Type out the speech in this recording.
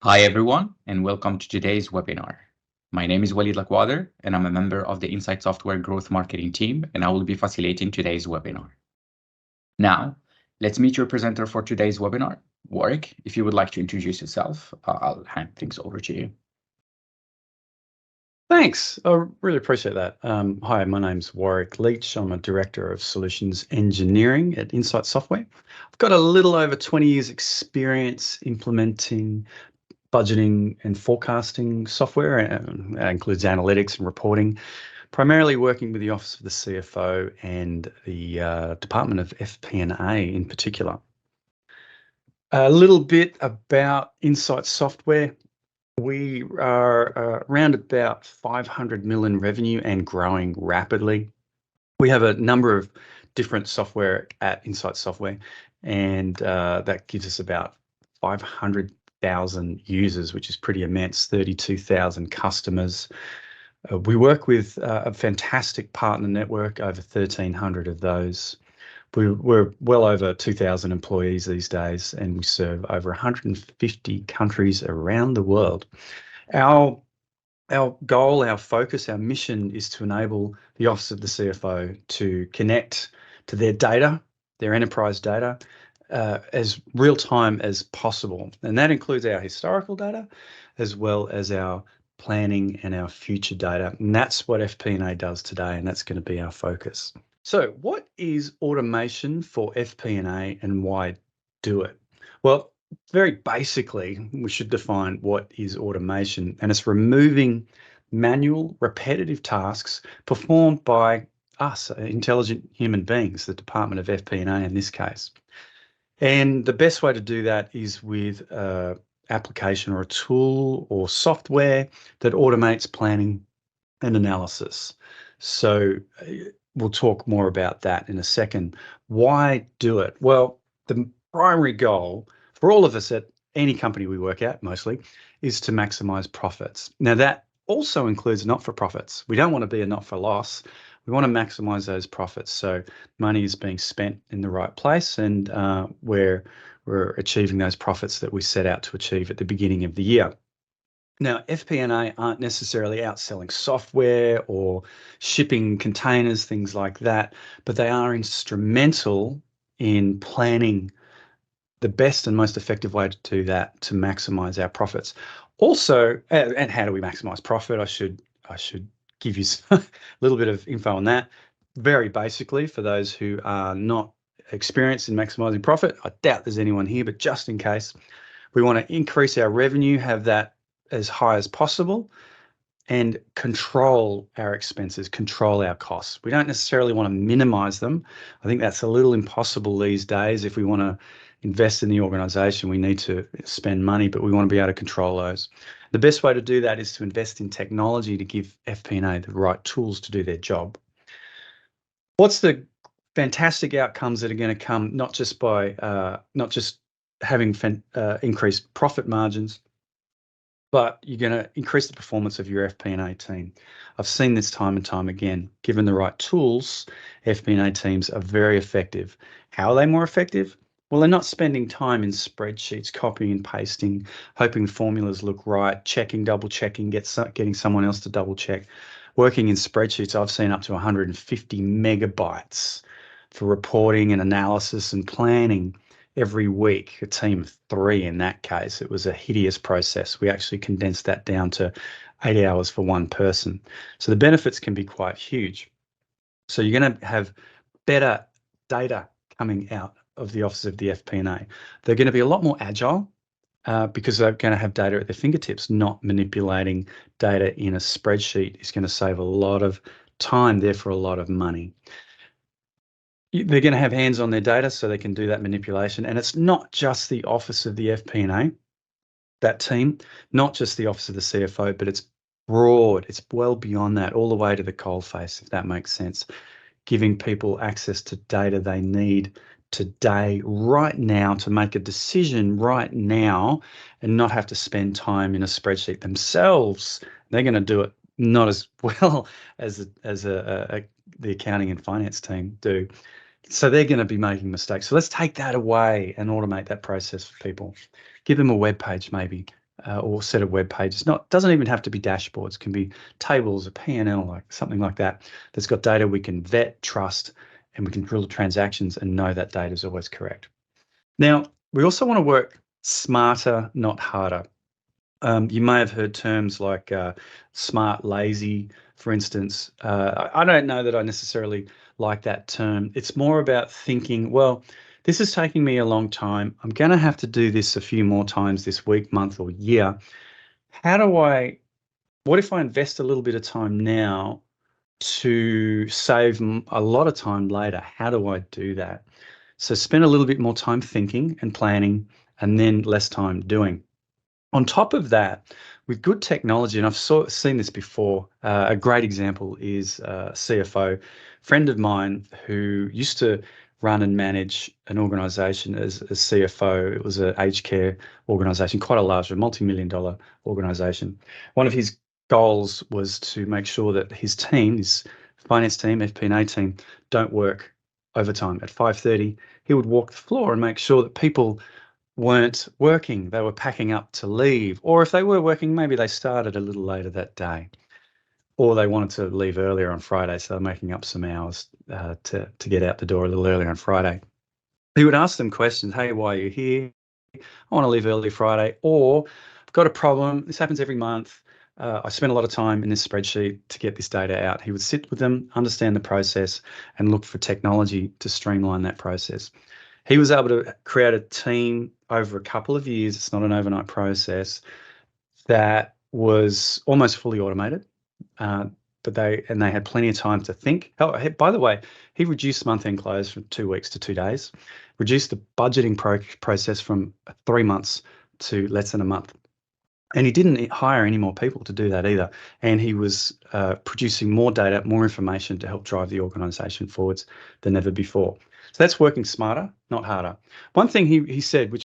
Hi, everyone, and welcome to today's webinar. My name is Walid Lakwader, and I'm a member of the Insight Software Growth Marketing team, and I will be facilitating today's webinar. Now, let's meet your presenter for today's webinar. Warwick, if you would like to introduce yourself, I'll hand things over to you. Thanks. I really appreciate that. Hi, my name's Warwick Leach. I'm a Director of Solutions Engineering at Insight Software. I've got a little over 20 years experience implementing budgeting and forecasting software. That includes analytics and reporting, primarily working with the Office of the CFO and the Department of FP&A in particular. A little bit about Insight Software. We are around about 500 million revenue and growing rapidly. We have a number of different software at Insight Software, and that gives us about 500,000 users, which is pretty immense, 32,000 customers. We work with a fantastic partner network, over 1,300 of those. We're well over 2,000 employees these days, and we serve over 150 countries around the world. Our goal, our focus, our mission is to enable the Office of the CFO to connect to their data, their enterprise data, as real time as possible. And that includes our historical data, as well as our planning and our future data. And that's what FP&A does today, and that's going to be our focus. So what is automation for FP&A and why do it? Well, very basically, we should define what is automation, and it's removing manual, repetitive tasks performed by us, intelligent human beings, the Department of FP&A in this case. And the best way to do that is with an application or a tool or software that automates planning and analysis. So we'll talk more about that in a second. Why do it? Well, the primary goal for all of us at any company we work at, mostly, is to maximize profits. Now, that also includes not-for-profits. We don't want to be a not-for-loss. We want to maximize those profits. So money is being spent in the right place, and we're achieving those profits that we set out to achieve at the beginning of the year. Now, FP&A aren't necessarily out selling software or shipping containers, things like that, but they are instrumental in planning the best and most effective way to do that to maximize our profits. Also, and how do we maximize profit? I should give you a little bit of info on that. Very basically, for those who are not experienced in maximizing profit, I doubt there's anyone here, but just in case, we want to increase our revenue, have that as high as possible, and control our expenses, control our costs. We don't necessarily want to minimize them. I think that's a little impossible these days. If we want to invest in the organization, we need to spend money, but we want to be able to control those. The best way to do that is to invest in technology to give FP&A the right tools to do their job. What's the fantastic outcomes that are going to come not just having increased profit margins, but you're going to increase the performance of your FP&A team. I've seen this time and time again. Given the right tools, FP&A teams are very effective. How are they more effective? Well, they're not spending time in spreadsheets, copying and pasting, hoping formulas look right, checking, double checking, getting someone else to double check. Working in spreadsheets, I've seen up to 150 megabytes for reporting and analysis and planning every week, a team of 3 in that case. It was a hideous process. We actually condensed that down to 8 hours for one person. So the benefits can be quite huge. So you're going to have better data coming out of the Office of the FP&A. They're going to be a lot more agile because they're going to have data at their fingertips. Not manipulating data in a spreadsheet is going to save a lot of time, therefore a lot of money. They're going to have hands on their data so they can do that manipulation. And it's not just the Office of the FP&A, that team, not just the Office of the CFO, but it's broad. It's well beyond that, all the way to the coalface, if that makes sense. Giving people access to data they need today, right now, to make a decision right now and not have to spend time in a spreadsheet themselves. They're going to do it not as well as the accounting and finance team do. So they're going to be making mistakes. So let's take that away and automate that process for people. Give them a web page, maybe or set of web pages. Doesn't even have to be dashboards. It can be tables, a P&L, like something like that. That's got data we can vet, trust, and we can drill the transactions and know that data is always correct. Now, we also want to work smarter, not harder. You may have heard terms like smart, lazy, for instance. I don't know that I necessarily like that term. It's more about thinking, well, this is taking me a long time. I'm going to have to do this a few more times this week, month, or year. What if I invest a little bit of time now to save a lot of time later? How do I do that? So spend a little bit more time thinking and planning, and then less time doing. On top of that, with good technology, and I've seen this before, a great example is a CFO, friend of mine who used to run and manage an organization as a CFO. It was an aged care organization, quite a large, multi-million-dollar organization. One of his goals was to make sure that his team, his finance team, FP&A team, don't work overtime. At 5:30, he would walk the floor and make sure that people weren't working, they were packing up to leave, or if they were working, maybe they started a little later that day, or they wanted to leave earlier on Friday, so they're making up some hours to get out the door a little earlier on Friday. He would ask them questions. Hey, why are you here? I want to leave early Friday, or I've got a problem. This happens every month. I spend a lot of time in this spreadsheet to get this data out. He would sit with them, understand the process, and look for technology to streamline that process. He was able to create a team over a couple of years. It's not an overnight process, that was almost fully automated. But they had plenty of time to think. Oh, by the way, he reduced month-end close from 2 weeks to 2 days, reduced the budgeting process from 3 months to less than a month. And he didn't hire any more people to do that either. And he was producing more data, more information to help drive the organization forwards than ever before. So that's working smarter, not harder. One thing he said, which